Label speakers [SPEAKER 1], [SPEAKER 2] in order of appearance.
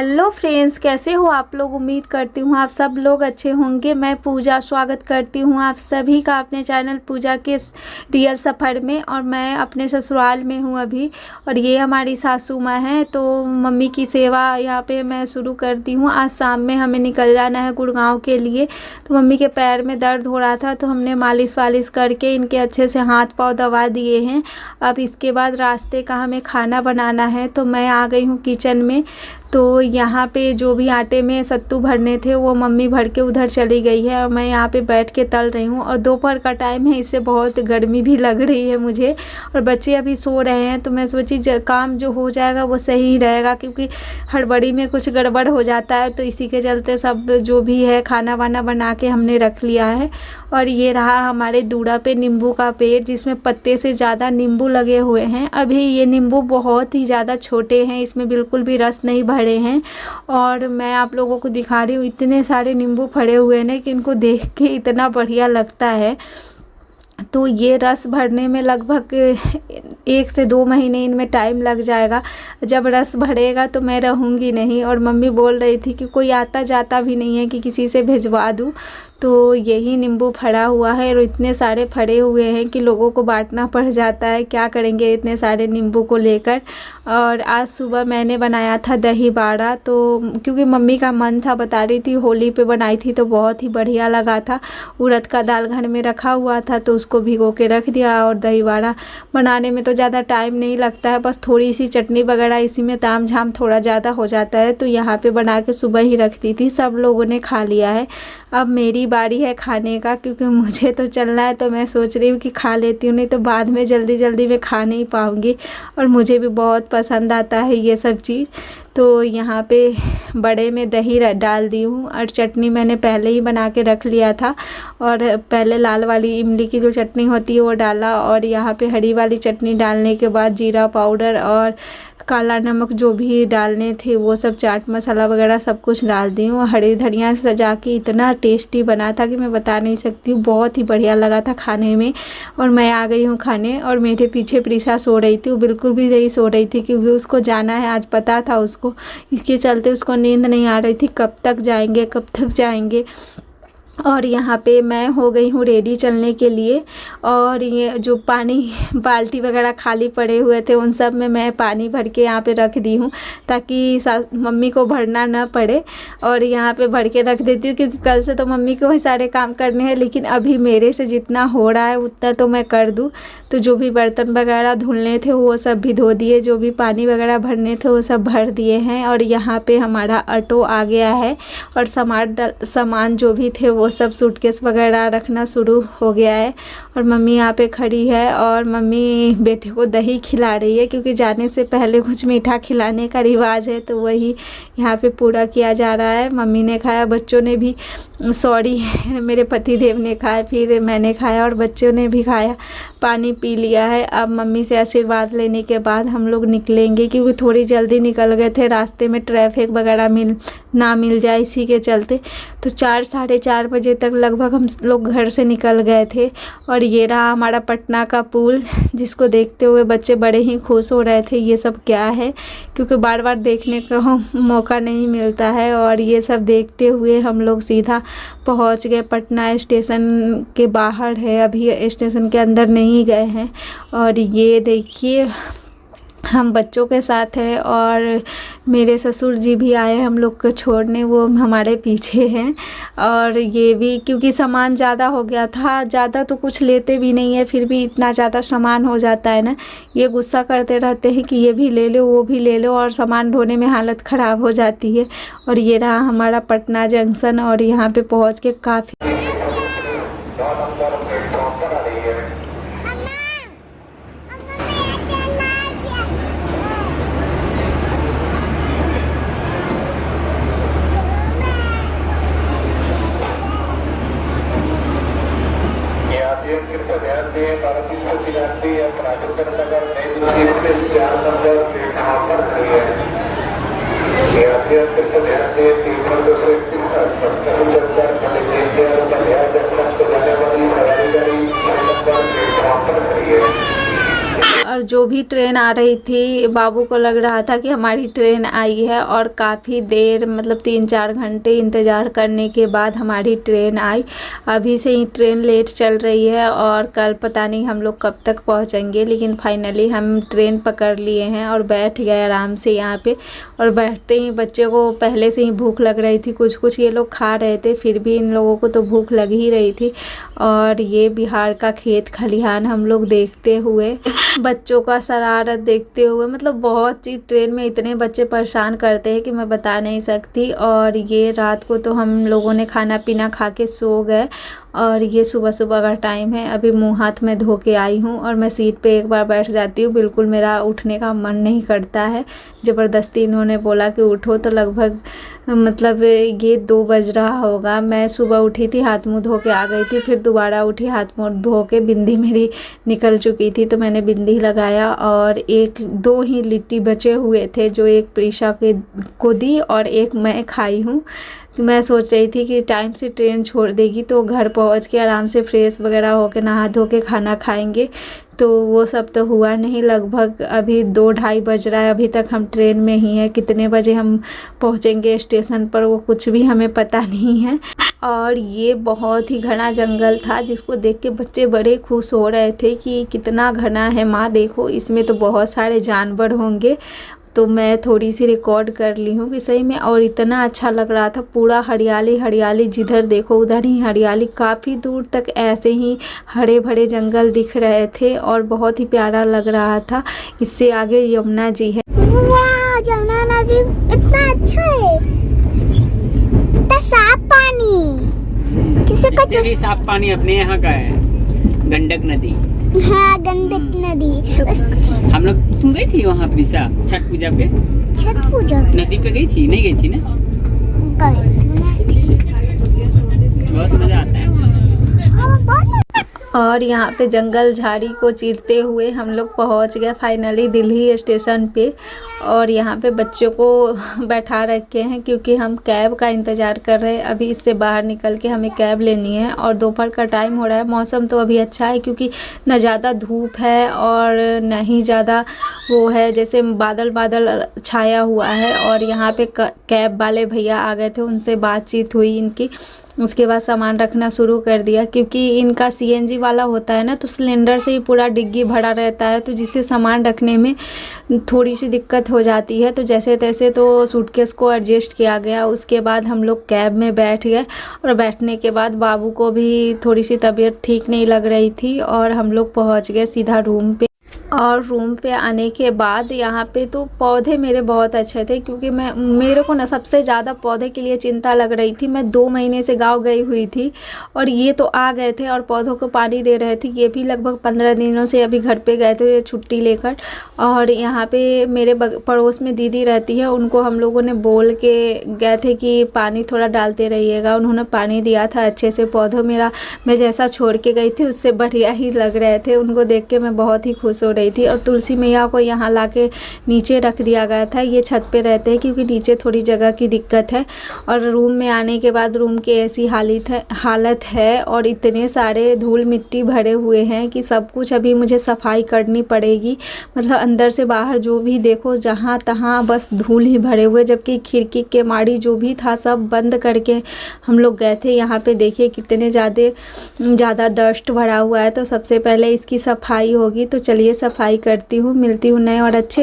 [SPEAKER 1] Hello friends, कैसे हो आप लोग। उम्मीद करती हूँ आप सब लोग अच्छे होंगे। मैं पूजा स्वागत करती हूँ आप सभी का अपने चैनल पूजा के रियल सफ़र में। और मैं अपने ससुराल में हूँ अभी, और ये हमारी सासू माँ हैं। तो मम्मी की सेवा यहाँ पे मैं शुरू करती हूँ। आज शाम में हमें निकल जाना है गुड़गांव के लिए। तो मम्मी के पैर में दर्द हो रहा था, तो हमने मालिश वालिश करके इनके अच्छे से हाथ पाँव दबा दिए हैं। अब इसके बाद रास्ते का हमें खाना बनाना है। तो मैं आ गई हूँ किचन में। तो यहाँ पे जो भी आटे में सत्तू भरने थे वो मम्मी भर के उधर चली गई है, और मैं यहाँ पे बैठ के तल रही हूँ। और दोपहर का टाइम है, इससे बहुत गर्मी भी लग रही है मुझे, और बच्चे अभी सो रहे हैं। तो मैं सोची काम जो हो जाएगा वो सही रहेगा, क्योंकि हड़बड़ी में कुछ गड़बड़ हो जाता है। तो इसी के चलते सब जो भी है खाना वाना बना के हमने रख लिया है। और ये रहा हमारे दूड़ा पे नींबू का पेड़, जिसमें पत्ते से ज़्यादा नींबू लगे हुए हैं। अभी ये नींबू बहुत ही ज़्यादा छोटे हैं, इसमें बिल्कुल भी रस नहीं भरे हैं। और मैं आप लोगों को दिखा रही हूँ, इतने सारे नींबू फड़े हुए हैं कि इनको देख के इतना बढ़िया लगता है। तो ये रस भरने में लगभग 1 से 2 महीने इनमें टाइम लग जाएगा। जब रस भरेगा तो मैं रहूँगी नहीं। और मम्मी बोल रही थी कि कोई आता जाता भी नहीं है कि किसी से भिजवा दूँ। तो यही नींबू फड़ा हुआ है, और इतने सारे फड़े हुए हैं कि लोगों को बांटना पड़ जाता है। क्या करेंगे इतने सारे नींबू को लेकर। और आज सुबह मैंने बनाया था दही बाड़ा, तो क्योंकि मम्मी का मन था, बता रही थी होली पे बनाई थी तो बहुत ही बढ़िया लगा था। उड़द का दाल घर में रखा हुआ था, तो उसको भिगो के रख दिया। और दही बाड़ा बनाने में तो ज़्यादा टाइम नहीं लगता है, बस थोड़ी सी चटनी वगैरह इसी में ताम झाम थोड़ा ज़्यादा हो जाता है। तो यहाँ पे बना के सुबह ही रख दी थी, सब लोगों ने खा लिया है। अब मेरी बारी है खाने का, क्योंकि मुझे तो चलना है। तो मैं सोच रही हूँ कि खा लेती हूँ, नहीं तो बाद में जल्दी जल्दी में खा नहीं पाऊँगी। और मुझे भी बहुत पसंद आता है ये सब चीज़। तो यहाँ पे बड़े में दही डाल दी हूँ, और चटनी मैंने पहले ही बना के रख लिया था। और पहले लाल वाली इमली की जो चटनी होती है वो डाला, और यहाँ पे हरी वाली चटनी डालने के बाद जीरा पाउडर और काला नमक जो भी डालने थे वो सब, चाट मसाला वगैरह सब कुछ डाल दी हूँ। हरी धनिया से सजा के इतना टेस्टी बना था कि मैं बता नहीं सकती हूँ, बहुत ही बढ़िया लगा था खाने में। और मैं आ गई हूँ खाने, और मेरे पीछे प्रिसा सो रही थी। वो बिल्कुल भी नहीं सो रही थी, क्योंकि उसको जाना है, आज पता था उसको। इसके चलते उसको नींद नहीं आ रही थी, कब तक जाएंगे कब तक जाएंगे। और यहाँ पे मैं हो गई हूँ रेडी चलने के लिए। और ये जो पानी बाल्टी वगैरह खाली पड़े हुए थे उन सब में मैं पानी भर के यहाँ पे रख दी हूँ, ताकि मम्मी को भरना ना पड़े। और यहाँ पे भर के रख देती हूँ, क्योंकि कल से तो मम्मी को ही सारे काम करने हैं, लेकिन अभी मेरे से जितना हो रहा है उतना तो मैं कर दूँ। तो जो भी बर्तन वगैरह धुलने थे वो सब भी धो दिए, जो भी पानी वगैरह भरने थे वो सब भर दिए हैं। और यहाँ पे हमारा ऑटो आ गया है, और सामान जो भी थे वो सब सूटकेस वगैरह रखना शुरू हो गया है। और मम्मी यहाँ पे खड़ी है, और मम्मी बेटे को दही खिला रही है, क्योंकि जाने से पहले कुछ मीठा खिलाने का रिवाज है, तो वही यहाँ पे पूरा किया जा रहा है। मम्मी ने खाया, बच्चों ने भी, सॉरी मेरे पति देव ने खाया, फिर मैंने खाया, और बच्चों ने भी खाया, पानी पी लिया है। अब मम्मी से आशीर्वाद लेने के बाद हम लोग निकलेंगे, क्योंकि थोड़ी जल्दी निकल गए थे, रास्ते में ट्रैफिक वगैरह मिल जाए इसी के चलते। तो 4 साढ़े 4 बजे तक लगभग हम लोग घर से निकल गए थे। और ये रहा हमारा पटना का पुल, जिसको देखते हुए बच्चे बड़े ही खुश हो रहे थे। ये सब क्या है, क्योंकि बार बार देखने का मौका नहीं मिलता है। और ये सब देखते हुए हम लोग सीधा पहुंच गए पटना स्टेशन के बाहर है, अभी स्टेशन के अंदर नहीं गए हैं। और ये देखिए हम बच्चों के साथ हैं, और मेरे ससुर जी भी आए हम लोग को छोड़ने, वो हमारे पीछे हैं। और ये भी क्योंकि सामान ज़्यादा हो गया था, ज़्यादा तो कुछ लेते भी नहीं है, फिर भी इतना ज़्यादा सामान हो जाता है ना, ये गुस्सा करते रहते हैं कि ये भी ले लो वो भी ले लो, और सामान ढोने में हालत ख़राब हो जाती है। और ये रहा हमारा पटना जंक्शन, और यहाँ पे पहुँच के काफ़ी और जो भी ट्रेन आ रही थी बाबू को लग रहा था कि हमारी ट्रेन आई है, और काफ़ी देर मतलब 3-4 घंटे इंतज़ार करने के बाद हमारी ट्रेन आई। अभी से ही ट्रेन लेट चल रही है और कल पता नहीं हम लोग कब तक पहुंचेंगे, लेकिन फाइनली हम ट्रेन पकड़ लिए हैं और बैठ गए आराम से यहाँ पे। और बैठते ही बच्चे को पहले से ही भूख लग रही थी, कुछ कुछ ये लोग खा रहे थे, फिर भी इन लोगों को तो भूख लग ही रही थी। और ये बिहार का खेत खलिहान हम लोग देखते हुए, बच्चों का शरारत देखते हुए, मतलब बहुत चीज़ ट्रेन में इतने बच्चे परेशान करते हैं कि मैं बता नहीं सकती। और ये रात को तो हम लोगों ने खाना पीना खा के सो गए, और ये सुबह सुबह का टाइम है। अभी मुंह हाथ में धो के आई हूँ और मैं सीट पे एक बार बैठ जाती हूँ, बिल्कुल मेरा उठने का मन नहीं करता है। ज़बरदस्ती इन्होंने बोला कि उठो, तो लगभग मतलब ये 2 बज रहा होगा। मैं सुबह उठी थी, हाथ मुंह धो के आ गई थी, फिर दोबारा उठी, हाथ मुंह धो के, बिंदी मेरी निकल चुकी थी तो मैंने बिंदी लगाया। और 1-2 ही लिट्टी बचे हुए थे जो एक प्रीशा को दी और एक मैं खाई हूँ। मैं सोच रही थी कि टाइम से ट्रेन छोड़ देगी तो घर पहुंच के आराम से फ्रेश वगैरह होके नहा धो के खाना खाएंगे, तो वो सब तो हुआ नहीं। लगभग अभी 2-2:30 बज रहा है, अभी तक हम ट्रेन में ही हैं। कितने बजे हम पहुंचेंगे स्टेशन पर वो कुछ भी हमें पता नहीं है। और ये बहुत ही घना जंगल था जिसको देख के बच्चे बड़े खुश हो रहे थे कि कितना घना है माँ, देखो इसमें तो बहुत सारे जानवर होंगे। तो मैं थोड़ी सी रिकॉर्ड कर ली हूँ कि सही में, और इतना अच्छा लग रहा था, पूरा हरियाली हरियाली, जिधर देखो उधर ही हरियाली, काफ़ी दूर तक ऐसे ही हरे भरे जंगल दिख रहे थे और बहुत ही प्यारा लग रहा था। इससे आगे यमुना जी है।
[SPEAKER 2] वाह, यमुना नदी इतना अच्छा है, इतना साफ पानी।
[SPEAKER 3] इससे भी साफ पानी अपने यहाँ का है, गंडक नदी।
[SPEAKER 2] हाँ, गंडक नदी।
[SPEAKER 3] हम लोग, तुम गई थी वहाँ प्रीशा छठ पूजा पे?
[SPEAKER 2] छठ पूजा
[SPEAKER 3] नदी पे गई थी? नहीं गई थी ना? बहुत मजा आता है।
[SPEAKER 2] हाँ, बहुत।
[SPEAKER 1] और यहाँ पे जंगल झाड़ी को चीरते हुए हम लोग पहुँच गए फाइनली दिल्ली स्टेशन पे। और यहाँ पे बच्चों को बैठा रखे हैं क्योंकि हम कैब का इंतज़ार कर रहे हैं। अभी इससे बाहर निकल के हमें कैब लेनी है और दोपहर का टाइम हो रहा है। मौसम तो अभी अच्छा है क्योंकि न ज़्यादा धूप है और न ही ज़्यादा वो है, जैसे बादल बादल छाया हुआ है। और यहाँ पे कैब वाले भैया आ गए थे, उनसे बातचीत हुई इनकी, उसके बाद सामान रखना शुरू कर दिया क्योंकि इनका सीएनजी वाला होता है ना, तो सिलेंडर से ही पूरा डिग्गी भरा रहता है, तो जिससे सामान रखने में थोड़ी सी दिक्कत हो जाती है। तो जैसे तैसे तो सूटकेस को एडजस्ट किया गया। उसके बाद हम लोग कैब में बैठ गए और बैठने के बाद बाबू को भी थोड़ी सी तबीयत ठीक नहीं लग रही थी और हम लोग पहुंच गए सीधा रूम पे। और रूम पे आने के बाद यहाँ पे तो पौधे मेरे बहुत अच्छे थे क्योंकि मेरे को ना सबसे ज़्यादा पौधे के लिए चिंता लग रही थी। मैं 2 महीने से गांव गई हुई थी और ये तो आ गए थे और पौधों को पानी दे रहे थे। ये भी लगभग 15 दिनों से अभी घर पे गए थे छुट्टी लेकर। और यहाँ पे मेरे पड़ोस में दीदी रहती है, उनको हम लोगों ने बोल के गए थे कि पानी थोड़ा डालते रहिएगा। उन्होंने पानी दिया था अच्छे से। पौधों मेरा मैं जैसा छोड़ के गई थी उससे बढ़िया ही लग रहे थे। उनको देख के मैं बहुत ही खुश हो रही थी। और तुलसी मैया को यहाँ लाके नीचे रख दिया गया था। ये छत पे रहते हैं क्योंकि नीचे थोड़ी जगह की दिक्कत है। और रूम में आने के बाद रूम की ऐसी हालत है और इतने सारे धूल मिट्टी भरे हुए हैं कि सब कुछ अभी मुझे सफाई करनी पड़ेगी। मतलब अंदर से बाहर जो भी देखो जहाँ तहाँ बस धूल ही भरे हुए, जबकि खिड़की के माड़ी जो भी था सब बंद करके हम लोग गए थे। यहाँ पे देखिए कितने ज़्यादा डस्ट भरा हुआ है। तो सबसे पहले इसकी सफाई होगी। तो चलिए सफाई करती हूँ, मिलती हूँ नए और अच्छे